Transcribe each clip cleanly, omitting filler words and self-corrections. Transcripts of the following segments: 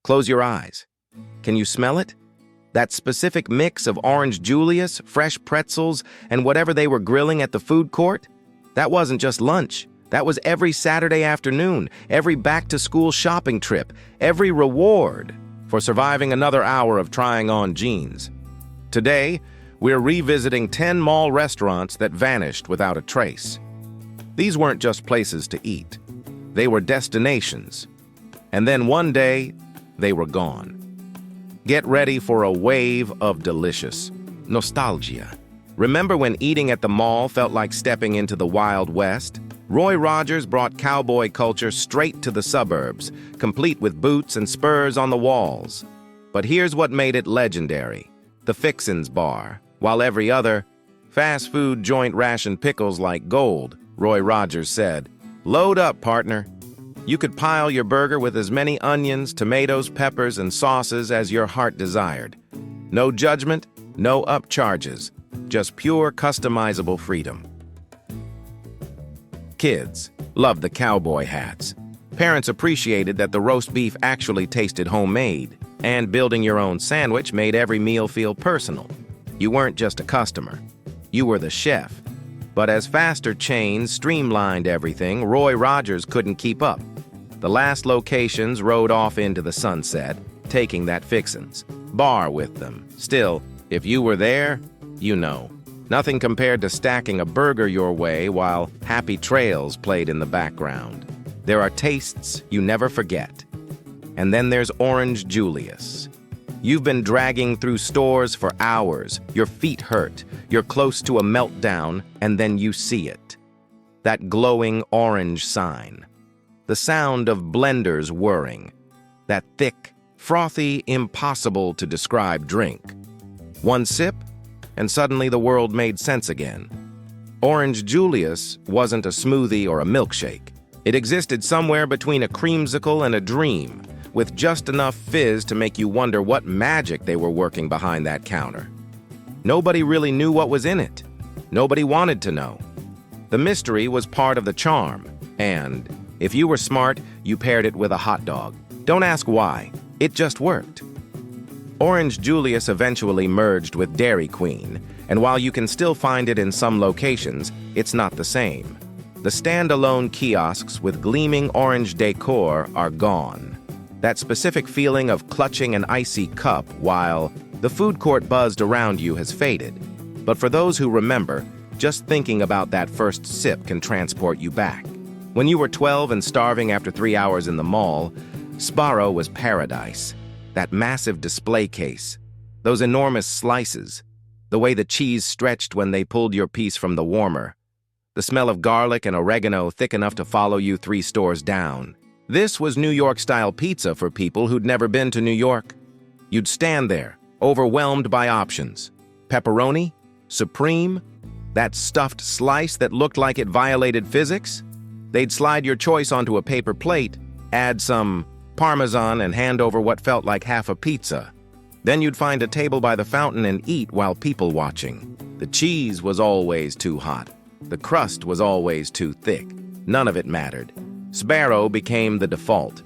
Close your eyes. Can you smell it? That specific mix of orange Julius, fresh pretzels, and whatever they were grilling at the food court? That wasn't just lunch. That was every Saturday afternoon, every back-to-school shopping trip, every reward for surviving another hour of trying on jeans. Today, we're revisiting 10 mall restaurants that vanished without a trace. These weren't just places to eat. They were destinations. And then one day, they were gone. Get ready for a wave of delicious nostalgia. Remember when eating at the mall felt like stepping into the Wild West? Roy Rogers brought cowboy culture straight to the suburbs, complete with boots and spurs on the walls. But here's what made it legendary: the Fixins Bar. While every other fast food joint rationed pickles like gold, Roy Rogers said, "Load up, partner." You could pile your burger with as many onions, tomatoes, peppers, and sauces as your heart desired. No judgment, no upcharges, just pure customizable freedom. Kids loved the cowboy hats. Parents appreciated that the roast beef actually tasted homemade, and building your own sandwich made every meal feel personal. You weren't just a customer, you were the chef. But as faster chains streamlined everything, Roy Rogers couldn't keep up. The last locations rode off into the sunset, taking that Fixins Bar with them. Still, if you were there, you know. Nothing compared to stacking a burger your way while Happy Trails played in the background. There are tastes you never forget. And then there's Orange Julius. You've been dragging through stores for hours, your feet hurt, you're close to a meltdown, and then you see it. That glowing orange sign. The sound of blenders whirring. That thick, frothy, impossible-to-describe drink. One sip, and suddenly the world made sense again. Orange Julius wasn't a smoothie or a milkshake. It existed somewhere between a creamsicle and a dream, with just enough fizz to make you wonder what magic they were working behind that counter. Nobody really knew what was in it. Nobody wanted to know. The mystery was part of the charm, and if you were smart, you paired it with a hot dog. Don't ask why. It just worked. Orange Julius eventually merged with Dairy Queen, and while you can still find it in some locations, it's not the same. The standalone kiosks with gleaming orange decor are gone. That specific feeling of clutching an icy cup while the food court buzzed around you has faded. But for those who remember, just thinking about that first sip can transport you back. When you were 12 and starving after 3 hours in the mall, Sbarro was paradise. That massive display case, those enormous slices, the way the cheese stretched when they pulled your piece from the warmer, the smell of garlic and oregano thick enough to follow you 3 stores down. This was New York-style pizza for people who'd never been to New York. You'd stand there, overwhelmed by options. Pepperoni? Supreme? That stuffed slice that looked like it violated physics? They'd slide your choice onto a paper plate, add some Parmesan, and hand over what felt like half a pizza. Then you'd find a table by the fountain and eat while people watching. The cheese was always too hot. The crust was always too thick. None of it mattered. Sbarro became the default.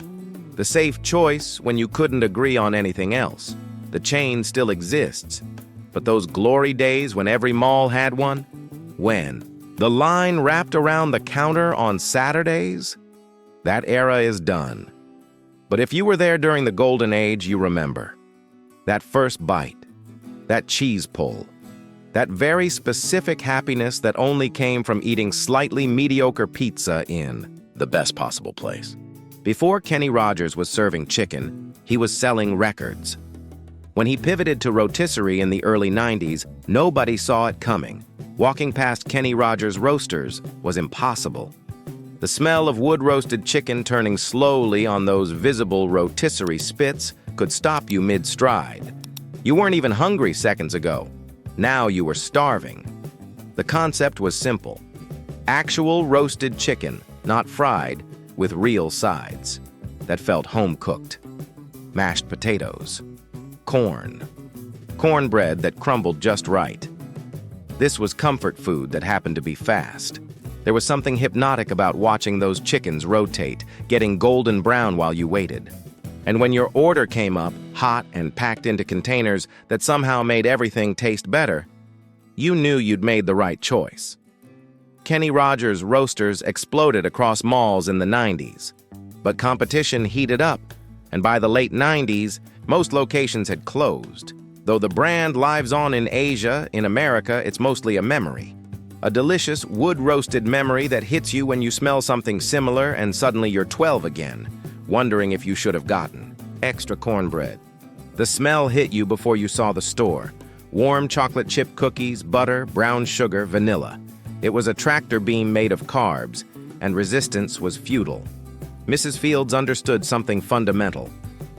The safe choice when you couldn't agree on anything else. The chain still exists. But those glory days when every mall had one? When? The line wrapped around the counter on Saturdays? That era is done. But if you were there during the golden age, you remember. That first bite, that cheese pull, that very specific happiness that only came from eating slightly mediocre pizza in the best possible place. Before Kenny Rogers was serving chicken, he was selling records. When he pivoted to rotisserie in the early 90s, nobody saw it coming. Walking past Kenny Rogers Roasters was impossible. The smell of wood-roasted chicken turning slowly on those visible rotisserie spits could stop you mid-stride. You weren't even hungry seconds ago. Now you were starving. The concept was simple. Actual roasted chicken, not fried, with real sides that felt home-cooked. Mashed potatoes. Cornbread that crumbled just right. This was comfort food that happened to be fast. There was something hypnotic about watching those chickens rotate, getting golden brown while you waited. And when your order came up, hot and packed into containers that somehow made everything taste better, you knew you'd made the right choice. Kenny Rogers roasters exploded across malls in the 90s, but competition heated up, and by the late 90s, most locations had closed. Though the brand lives on in Asia, in America, it's mostly a memory. A delicious, wood-roasted memory that hits you when you smell something similar and suddenly you're 12 again, wondering if you should have gotten extra cornbread. The smell hit you before you saw the store. Warm chocolate chip cookies, butter, brown sugar, vanilla. It was a tractor beam made of carbs, and resistance was futile. Mrs. Fields understood something fundamental.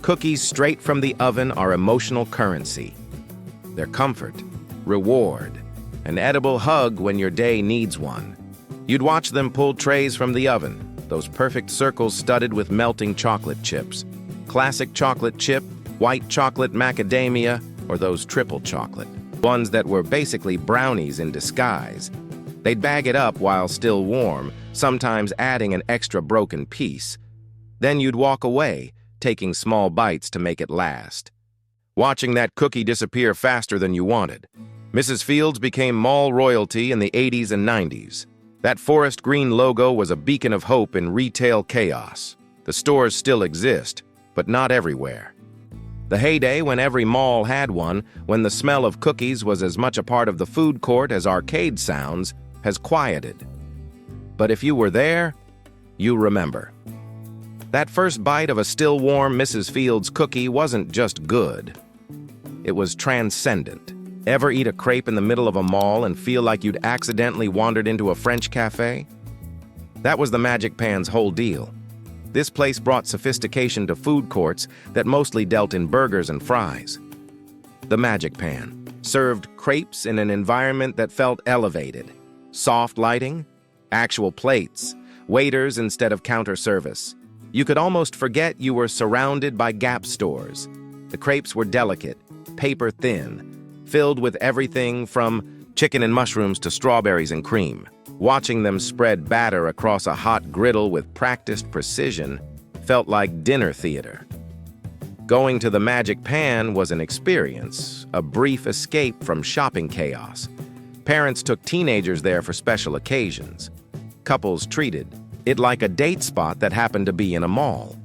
Cookies straight from the oven are emotional currency. They're comfort, reward, an edible hug when your day needs one. You'd watch them pull trays from the oven, those perfect circles studded with melting chocolate chips. Classic chocolate chip, white chocolate macadamia, or those triple chocolate. Ones that were basically brownies in disguise. They'd bag it up while still warm, sometimes adding an extra broken piece. Then you'd walk away, taking small bites to make it last. Watching that cookie disappear faster than you wanted. Mrs. Fields became mall royalty in the 80s and 90s. That forest green logo was a beacon of hope in retail chaos. The stores still exist, but not everywhere. The heyday when every mall had one, when the smell of cookies was as much a part of the food court as arcade sounds, has quieted. But if you were there, you remember. That first bite of a still warm Mrs. Fields cookie wasn't just good. It was transcendent. Ever eat a crepe in the middle of a mall and feel like you'd accidentally wandered into a French cafe? That was the Magic Pan's whole deal. This place brought sophistication to food courts that mostly dealt in burgers and fries. The Magic Pan served crepes in an environment that felt elevated. Soft lighting, actual plates, waiters instead of counter service. You could almost forget you were surrounded by Gap stores. The crepes were delicate, paper thin, filled with everything from chicken and mushrooms to strawberries and cream. Watching them spread batter across a hot griddle with practiced precision felt like dinner theater. Going to the Magic Pan was an experience, a brief escape from shopping chaos. Parents took teenagers there for special occasions. Couples treated it like a date spot that happened to be in a mall.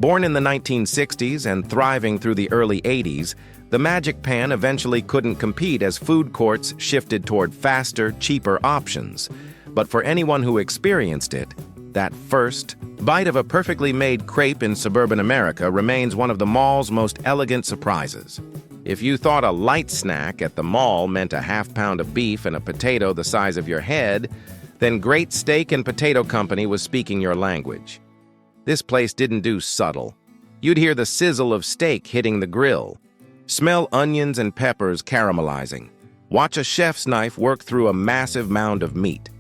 Born in the 1960s and thriving through the early 80s, the Magic Pan eventually couldn't compete as food courts shifted toward faster, cheaper options. But for anyone who experienced it, that first bite of a perfectly made crepe in suburban America remains one of the mall's most elegant surprises. If you thought a light snack at the mall meant a half-pound of beef and a potato the size of your head, then Great Steak and Potato Company was speaking your language. This place didn't do subtle. You'd hear the sizzle of steak hitting the grill. Smell onions and peppers caramelizing. Watch a chef's knife work through a massive mound of meat.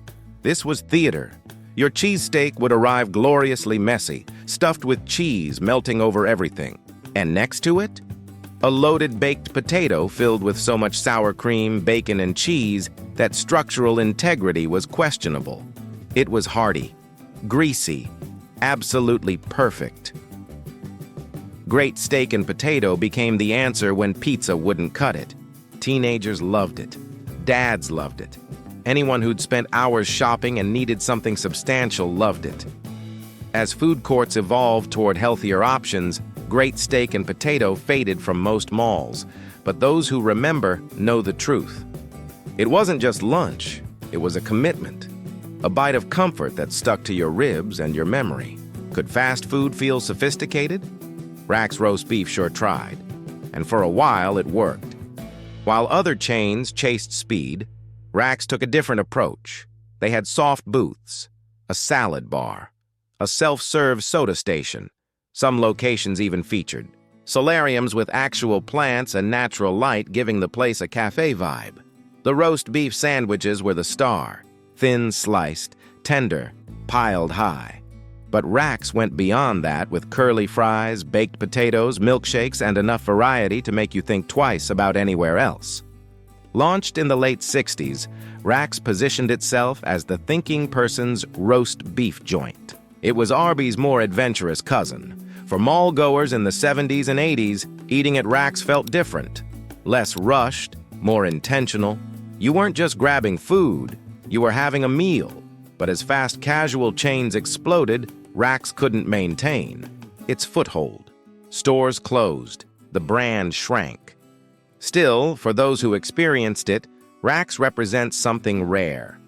This was theater. Your cheesesteak would arrive gloriously messy, stuffed with cheese melting over everything. And next to it, a loaded baked potato filled with so much sour cream, bacon, and cheese that structural integrity was questionable. It was hearty, greasy, absolutely perfect. Great Steak and Potato became the answer when pizza wouldn't cut it. Teenagers loved it. Dads loved it. Anyone who'd spent hours shopping and needed something substantial loved it. As food courts evolved toward healthier options, Great Steak and Potato faded from most malls, but those who remember know the truth. It wasn't just lunch, it was a commitment, a bite of comfort that stuck to your ribs and your memory. Could fast food feel sophisticated? Rax Roast Beef sure tried, and for a while it worked. While other chains chased speed, Rax took a different approach. They had soft booths, a salad bar, a self-serve soda station. Some locations even featured solariums with actual plants and natural light, giving the place a cafe vibe. The roast beef sandwiches were the star, thin sliced, tender, piled high. But Rax went beyond that with curly fries, baked potatoes, milkshakes, and enough variety to make you think twice about anywhere else. Launched in the late 60s, Rax positioned itself as the thinking person's roast beef joint. It was Arby's more adventurous cousin. For mall goers in the 70s and 80s, eating at Rax felt different. Less rushed, more intentional. You weren't just grabbing food, you were having a meal. But as fast casual chains exploded, Rax couldn't maintain its foothold. Stores closed, the brand shrank. Still, for those who experienced it, Rax represents something rare.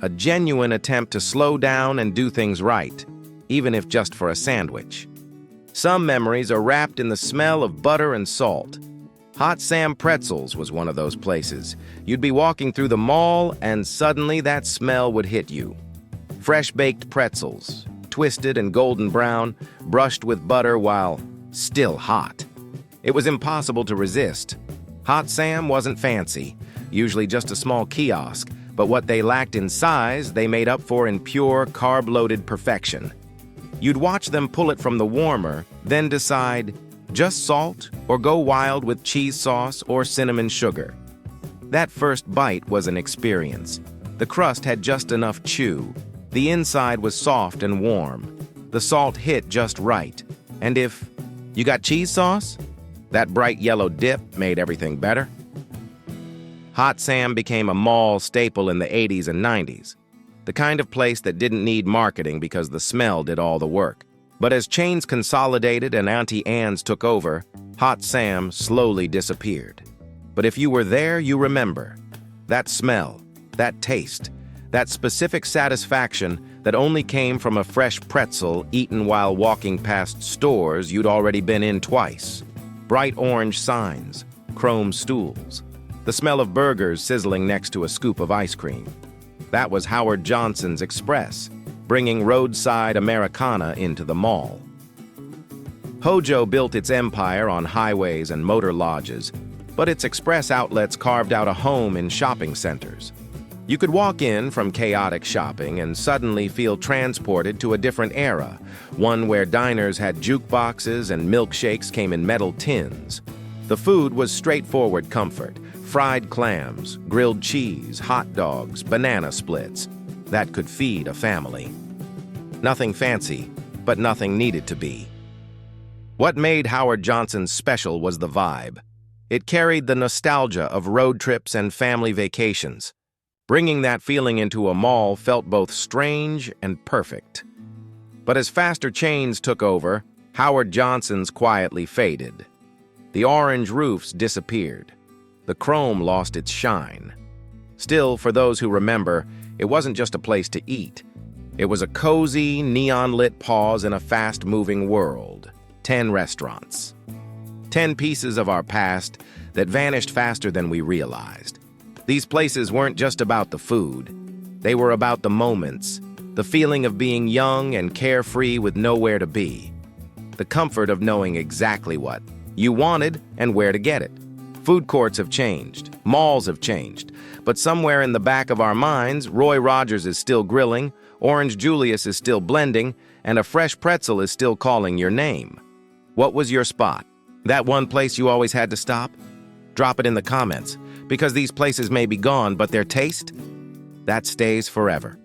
A genuine attempt to slow down and do things right, even if just for a sandwich. Some memories are wrapped in the smell of butter and salt. Hot Sam Pretzels was one of those places. You'd be walking through the mall and suddenly that smell would hit you. Fresh-baked pretzels, twisted and golden brown, brushed with butter while still hot. It was impossible to resist. Hot Sam wasn't fancy, usually just a small kiosk, but what they lacked in size, they made up for in pure, carb-loaded perfection. You'd watch them pull it from the warmer, then decide, just salt or go wild with cheese sauce or cinnamon sugar. That first bite was an experience. The crust had just enough chew. The inside was soft and warm. The salt hit just right. And if you got cheese sauce, that bright yellow dip made everything better. Hot Sam became a mall staple in the 80s and 90s. The kind of place that didn't need marketing because the smell did all the work. But as chains consolidated and Auntie Anne's took over, Hot Sam slowly disappeared. But if you were there, you remember. That smell, that taste, that specific satisfaction that only came from a fresh pretzel eaten while walking past stores you'd already been in twice. Bright orange signs, chrome stools, the smell of burgers sizzling next to a scoop of ice cream. That was Howard Johnson's Express, bringing roadside Americana into the mall. Hojo built its empire on highways and motor lodges, but its express outlets carved out a home in shopping centers. You could walk in from chaotic shopping and suddenly feel transported to a different era, one where diners had jukeboxes and milkshakes came in metal tins. The food was straightforward comfort: fried clams, grilled cheese, hot dogs, banana splits. That could feed a family. Nothing fancy, but nothing needed to be. What made Howard Johnson special was the vibe. It carried the nostalgia of road trips and family vacations. Bringing that feeling into a mall felt both strange and perfect. But as faster chains took over, Howard Johnson's quietly faded. The orange roofs disappeared. The chrome lost its shine. Still, for those who remember, it wasn't just a place to eat. It was a cozy, neon-lit pause in a fast-moving world. 10 restaurants. 10 pieces of our past that vanished faster than we realized. These places weren't just about the food. They were about the moments, the feeling of being young and carefree with nowhere to be. The comfort of knowing exactly what you wanted and where to get it. Food courts have changed, malls have changed, but somewhere in the back of our minds, Roy Rogers is still grilling, Orange Julius is still blending, and a fresh pretzel is still calling your name. What was your spot? That one place you always had to stop? Drop it in the comments, because these places may be gone, but their taste, that stays forever.